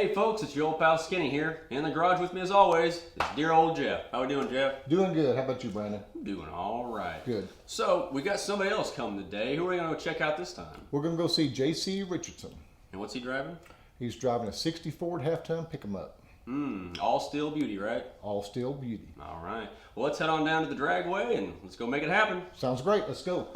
Hey folks, it's your old pal Skinny here. In the garage with me as always, it's dear old Jeff. How we doing, Jeff? Doing good. How about you, Brandon? Doing all right. Good. So, we got somebody else coming today. Who are we going to go check out this time? We're going to go see JC Richardson. And what's he driving? He's driving a 60 Ford half-ton pick-em-up. All steel beauty, right? All steel beauty. All right. Well, let's head on down to the dragway and let's go make it happen. Sounds great. Let's go.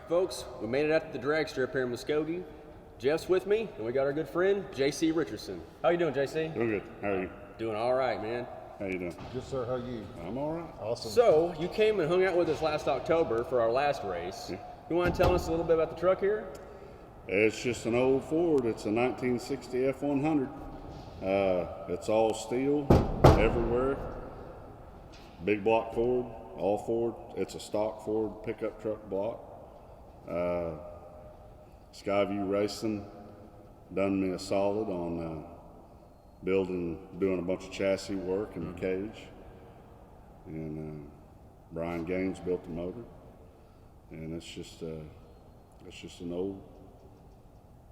Folks, we made it out to the drag strip here in Muskogee. Jeff's with me, and we got our good friend, JC Richardson. How you doing, JC? Doing good. How are you? Doing all right, man. How you doing? Good, sir. How are you? I'm all right. Awesome. So, you came and hung out with us last October for our last race. Yeah. You want to tell us a little bit about the truck here? It's just an old Ford. It's a 1960 F100. It's all steel everywhere. Big block Ford, all Ford. It's a stock Ford pickup truck block. Skyview Racing done me a solid on doing a bunch of chassis work in the cage, and Brian Gaines built the motor, and it's just an old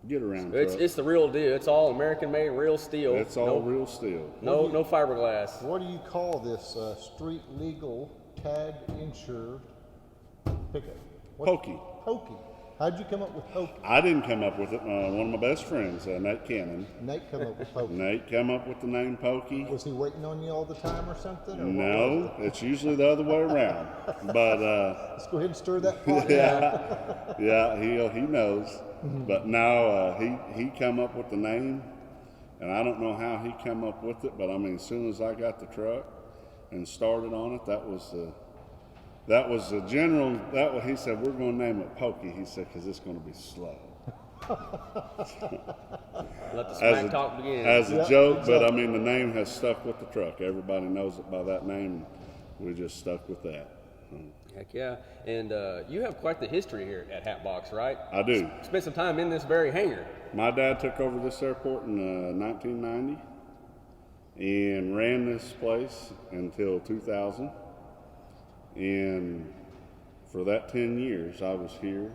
get around truck. It's the real deal. It's all American made, real steel. It's all real steel. No fiberglass. What do you call this street legal, tag insured pickup? Pokey. Pokey. How'd you come up with Pokey? I didn't come up with it. One of my best friends, Nate Cannon. Nate come up with Pokey. Nate came up with the name Pokey. Was he waiting on you all the time or something? Or No, it's usually the other way around. But let's go ahead and stir that pot. yeah, he knows. But no, he come up with the name, and I don't know how he come up with it. But I mean, as soon as I got the truck and started on it, that was the general. He said, we're going to name it Pokey. He said, because it's going to be slow. Let the smack talk begin. As a joke, exactly. But I mean, the name has stuck with the truck. Everybody knows it by that name. We just stuck with that. Heck yeah. And you have quite the history here at Hatbox, right? I do. Spent some time in this very hangar. My dad took over this airport in 1990 and ran this place until 2000. And for that 10 years, I was here.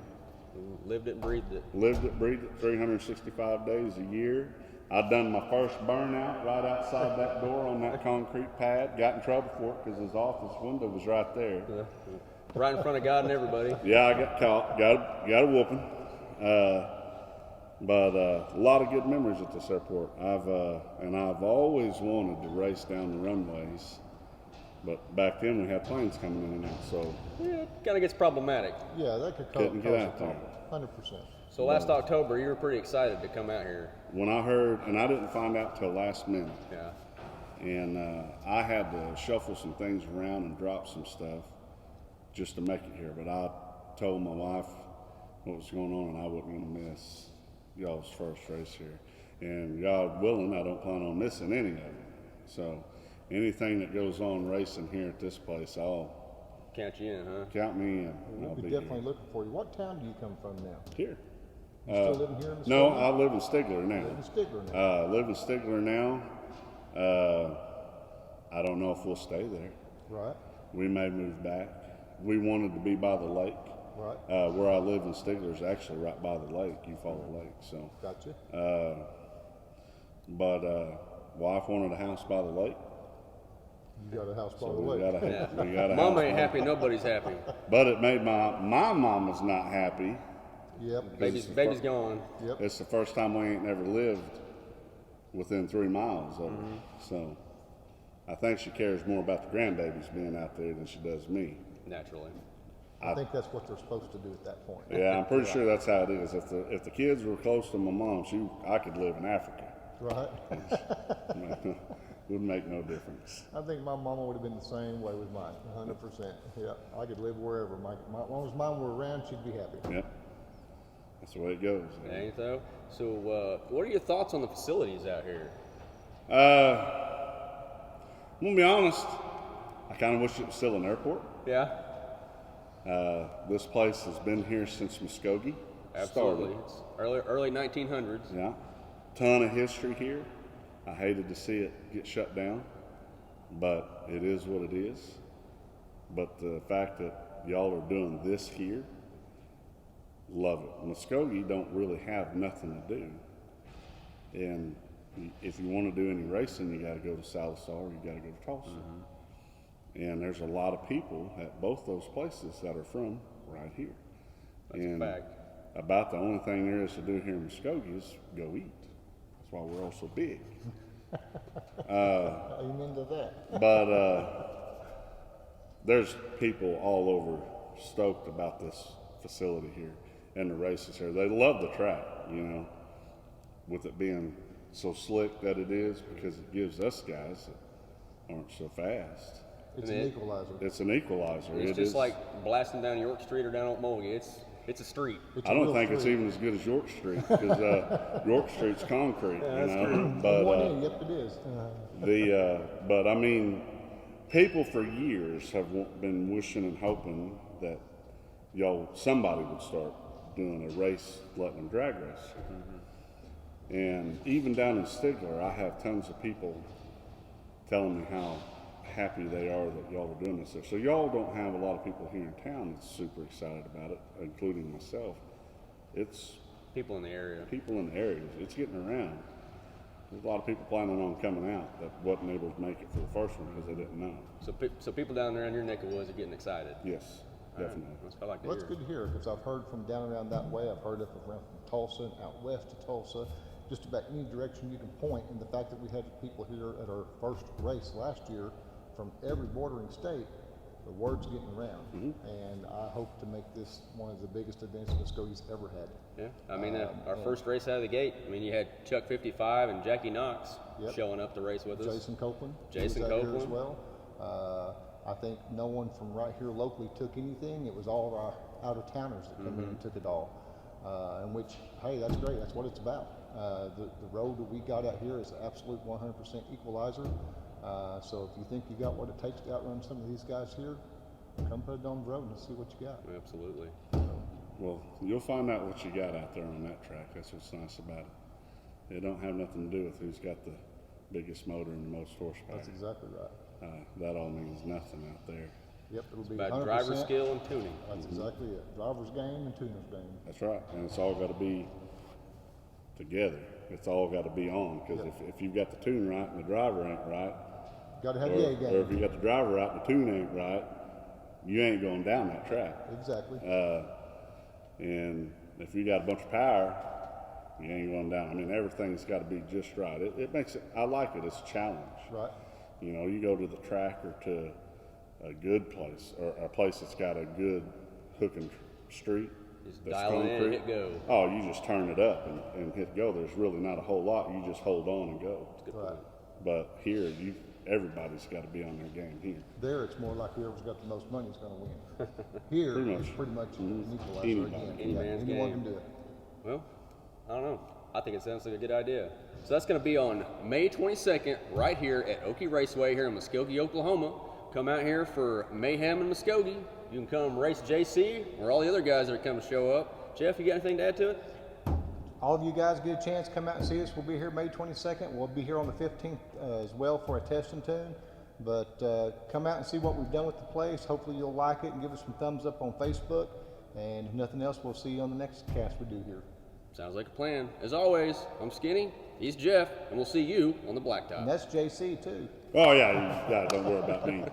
Lived it, breathed it. Lived it, breathed it, 365 days a year. I'd done my first burnout right outside that door on that concrete pad. Got in trouble for it because his office window was right there. Right in front of God and everybody. Yeah, I got caught. Got a whooping. But a lot of good memories at this airport. I've always wanted to race down the runways. But back then we had planes coming in and out, so yeah, it kind of gets problematic. Yeah, that could couldn't get out there. 100%. So last October, you were pretty excited to come out here. When I heard, and I didn't find out till last minute. Yeah. And I had to shuffle some things around and drop some stuff just to make it here. But I told my wife what was going on, and I wasn't going to miss y'all's first race here. And God willing, I don't plan on missing any of it. So anything that goes on racing here at this place, I'll count you in, huh? Count me in. We'll be definitely here. Looking for you. What town do you come from now? Here. You still living here in the No, I live in Stigler now. Live in Stigler now. Live in Stigler now. I don't know if we'll stay there. Right. We may move back. We wanted to be by the lake. Right. Where I live in Stigler is actually right by the lake. You follow the lake, so. Gotcha. But wife wanted a house by the lake. You got a house by So the we lake. got a Mama house ain't by- happy, nobody's happy. But it made my mama's not happy. Yep. Baby's gone. Yep. It's the first time we ain't never lived within 3 miles of her. So I think she cares more about the grandbabies being out there than she does me. Naturally. I think that's what they're supposed to do at that point. Yeah, I'm pretty sure that's how it is. If the kids were close to my mom, I could live in Africa. Right. Would make no difference. I think my mama would have been the same way with mine, 100%. Yeah, I could live wherever. As long as mine were around, she'd be happy. Yep. That's the way it goes. Ain't so? So, what are your thoughts on the facilities out here? I'm gonna be honest. I kind of wish it was still an airport. Yeah, This place has been here since Muskogee absolutely. started. It's early 1900s. Yeah, ton of history here. I hated to see it get shut down, but it is what it is. But the fact that y'all are doing this here, love it. Muskogee don't really have nothing to do, and if you want to do any racing, you got to go to Sallisaw or you got to go to Tulsa. And there's a lot of people at both those places that are from right here. That's and a fact. About the only thing there is to do here in Muskogee is go eat. That's why we're all so big. Amen to that. But there's people all over stoked about this facility here and the races here. They love the track, with it being so slick that it is, because it gives us guys that aren't so fast. It's an equalizer. It's an equalizer. It's just like blasting down York Street or down Okmulgee. It's a street. I don't think it's even as good as York Street, because York Street's concrete. That's true. But Yep, it is. but I mean, people for years have been wishing and hoping that somebody would start doing a race, letting them drag race. And even down in Stigler, I have tons of people telling me how happy they are that y'all are doing this there. So y'all don't have a lot of people here in town that's super excited about it, including myself. It's People in the area. people in the areas. It's getting around. There's a lot of people planning on coming out that wasn't able to make it for the first one because they didn't know. So people down there in your neck of woods are getting excited. Yes, All right. definitely. That's what I like to Well, it's hear. good to hear, because I've heard from down around that way. I've heard it from Tulsa and out west to Tulsa. Just about any direction you can point, and the fact that we had people here at our first race last year from every bordering state, the word's getting around. And I hope to make this one of the biggest events Muskogee's ever had. Yeah, I mean, our first race out of the gate, I mean, you had Chuck 55 and Jackie Knox Yep. showing up to race with us. Jason Copeland. he Jason was out here as Copeland. well. I think no one from right here locally took anything. It was all of our out-of-towners that come in and took it all. In which, hey, that's great. That's what it's about. The road that we got out here is an absolute 100% equalizer. So if you think you got what it takes to outrun some of these guys here, come put it on the road and see what you got. Absolutely. Well, you'll find out what you got out there on that track. That's what's nice about it. It don't have nothing to do with who's got the biggest motor and the most horsepower. That's exactly right. That all means nothing out there. Yep, it'll be About 100%. driver skill and tuning. That's exactly it. Driver's game and tuner's game. That's right, and it's all got to be together. It's all got to be on, because if you've got the tune right and the driver ain't right, Got to have the A or game. if you got the driver right and the tune ain't right, you ain't going down that track. Exactly. And if you got a bunch of power, you ain't going down. I mean, everything's got to be just right. It makes it. I like it. It's a challenge. Right. You go to the track or to a good place, or a place that's got a good hooking street. Just that's dial it in and hit go. Oh, you just turn it up and hit go. There's really not a whole lot. You just hold on and go. Good Right. point. But here, everybody's got to be on their game here. There, it's more like whoever's got the most money is going to win. Here, Pretty it's much. pretty much an equalizer Anybody. again. Any man's anyone game. can do it. Well, I don't know. I think it sounds like a good idea. So that's going to be on May 22nd, right here at Okie Raceway here in Muskogee, Oklahoma. Come out here for Mayhem in Muskogee. You can come race JC or all the other guys that are coming to show up. Jeff, you got anything to add to it? All of you guys get a chance to come out and see us. We'll be here May 22nd. We'll be here on the 15th as well for a test and tune. But come out and see what we've done with the place. Hopefully you'll like it and give us some thumbs up on Facebook. And if nothing else, we'll see you on the next cast we do here. Sounds like a plan. As always, I'm Skinny, he's Jeff, and we'll see you on the blacktop. And that's JC too. Oh yeah, don't worry about me.